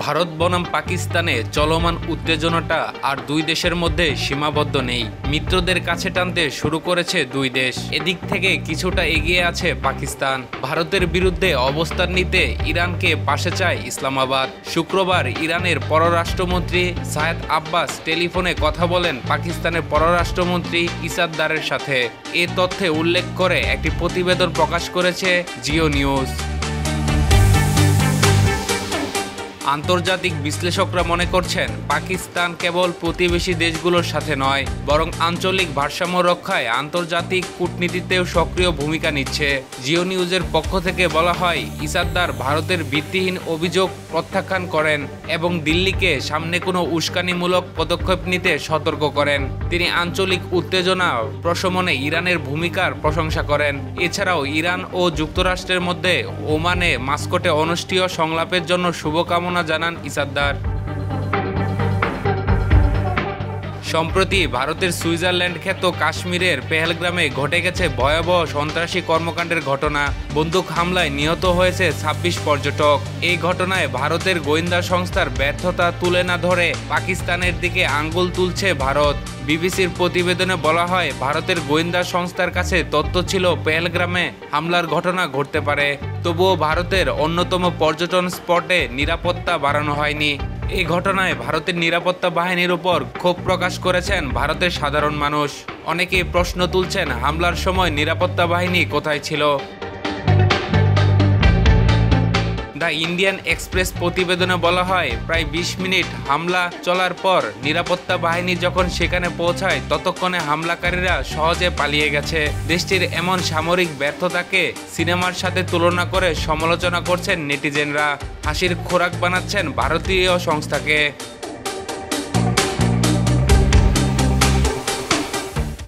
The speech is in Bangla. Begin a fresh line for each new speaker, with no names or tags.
ভারত বনাম পাকিস্তানে চলমান উত্তেজনাটা আর দুই দেশের মধ্যে সীমাবদ্ধ নেই, মিত্রদের কাছে টানতে শুরু করেছে দুই দেশ। এদিক থেকে কিছুটা এগিয়ে আছে পাকিস্তান। ভারতের বিরুদ্ধে অবস্থান নিতে ইরানকে পাশে চায় ইসলামাবাদ। শুক্রবার ইরানের পররাষ্ট্রমন্ত্রী সায়েদ আব্বাস টেলিফোনে কথা বলেন পাকিস্তানের পররাষ্ট্রমন্ত্রী ইসাদদারের সাথে। এ তথ্যে উল্লেখ করে একটি প্রতিবেদন প্রকাশ করেছে জিও নিউজ। আন্তর্জাতিক বিশ্লেষকরা মনে করছেন পাকিস্তান কেবল প্রতিবেশী দেশগুলোর সাথে নয়, বরং আঞ্চলিক ভারসাম্য রক্ষায় আন্তর্জাতিক কূটনীতিতেও সক্রিয় ভূমিকা নিচ্ছে। জিও নিউজের পক্ষ থেকে বলা হয়, ইসাদদার ভারতের ভিত্তিহীন অভিযোগ প্রত্যাখ্যান করেন এবং দিল্লিকে সামনে কোনো উস্কানিমূলক পদক্ষেপ নিতে সতর্ক করেন। তিনি আঞ্চলিক উত্তেজনা প্রশমনে ইরানের ভূমিকার প্রশংসা করেন। এছাড়াও ইরান ও যুক্তরাষ্ট্রের মধ্যে ওমানে মাস্কটে অনুষ্ঠেয় সংলাপের জন্য শুভকামনা জানান ইসাদদার। সম্প্রতি ভারতের সুইজারল্যান্ড খ্যাত কাশ্মীরের পেহেলগ্রামে ঘটে গেছে ভয়াবহ সন্ত্রাসী কর্মকাণ্ডের ঘটনা। বন্দুক হামলায় নিহত হয়েছে ২৬ পর্যটক। এই ঘটনায় ভারতের গোয়েন্দা সংস্থার ব্যর্থতা তুলে না ধরে পাকিস্তানের দিকে আঙ্গুল তুলছে ভারত। বিবিসির প্রতিবেদনে বলা হয়, ভারতের গোয়েন্দা সংস্থার কাছে তথ্য ছিল পেহেলগ্রামে হামলার ঘটনা ঘটতে পারে, তবুও ভারতের অন্যতম পর্যটন স্পটে নিরাপত্তা বাড়ানো হয়নি। এই ঘটনায় ভারতের নিরাপত্তা বাহিনীর উপর ক্ষোভ প্রকাশ করেছেন ভারতের সাধারণ মানুষ। অনেকেই প্রশ্ন তুলছেন, হামলার সময় নিরাপত্তা বাহিনী কোথায় ছিল? দ্য ইন্ডিয়ান এক্সপ্রেস প্রতিবেদনে বলা হয়, প্রায় ২০ মিনিট হামলা চলার পর নিরাপত্তা বাহিনী যখন সেখানে পৌঁছায় ততক্ষণে হামলাকারীরা সহজে পালিয়ে গেছে। দেশটির এমন সামরিক ব্যর্থতাকে সিনেমার সাথে তুলনা করে সমালোচনা করছেন নেটিজেনরা। হাসির খোরাক বানাচ্ছেন ভারতীয় সংস্থাকে।